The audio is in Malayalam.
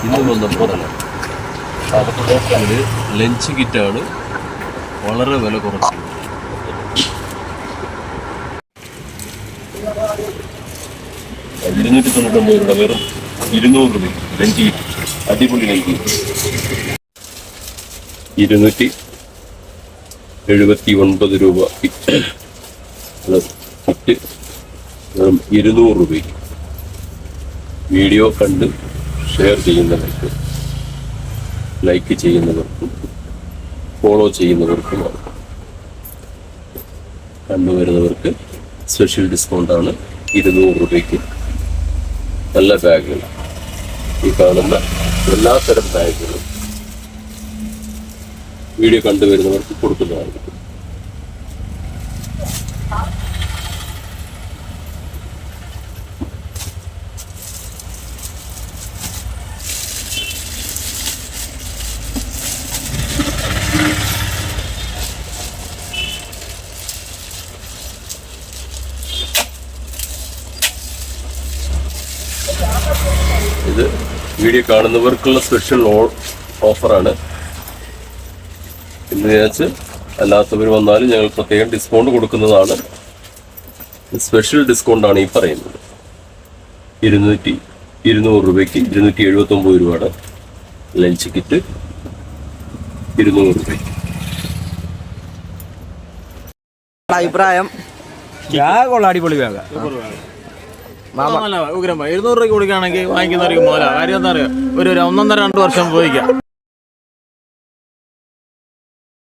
ഇന്ന് വന്നപ്പോൾ അതിൽ ലഞ്ച് കിറ്റാണ് വളരെ വില കുറച്ച്. $299 വെറും 200 രൂപ ലഞ്ച് കിറ്റ്. അടിപൊളി ലഞ്ച് കിറ്റ്. 279 രൂപ കിറ്റ് വെറും 200 രൂപയ്ക്ക്. വീഡിയോ കണ്ട് ഷെയർ ചെയ്യുന്നവർക്ക്, ലൈക്ക് ചെയ്യുന്നവർക്കും ഫോളോ ചെയ്യുന്നവർക്കുമാണ്. കണ്ടുവരുന്നവർക്ക് സ്പെഷ്യൽ ഡിസ്കൗണ്ടാണ്. 200 രൂപയ്ക്ക് നല്ല ബാഗുകൾ. ഈ കാണുന്ന എല്ലാത്തരം ബാഗുകളും വീഡിയോ കണ്ടുവരുന്നവർക്ക് കൊടുക്കുന്നതായിരിക്കും. ഇത് വീഡിയോ കാണുന്നവർക്കുള്ള സ്പെഷ്യൽ ഓഫറാണ്. എന്ന് വിചാരിച്ച് അല്ലാത്തവർ വന്നാലും ഞങ്ങൾ പ്രത്യേകം ഡിസ്കൗണ്ട് കൊടുക്കുന്നതാണ്. സ്പെഷ്യൽ ഡിസ്കൗണ്ടാണ് ഈ പറയുന്നത്. 200 രൂപയ്ക്ക് 279 രൂപയുടെ ലഞ്ച് കിറ്റ് 200 രൂപയ്ക്ക്. അഭിപ്രായം അടിപൊളി വേഗ 200 രൂപയ്ക്ക് കൊടുക്കുകയാണെങ്കിൽ വാങ്ങിക്കുന്നവർക്ക് മോല. കാര്യം എന്താ പറയുക, ഒരു 1.5-2 വർഷം പോയിക്കാം.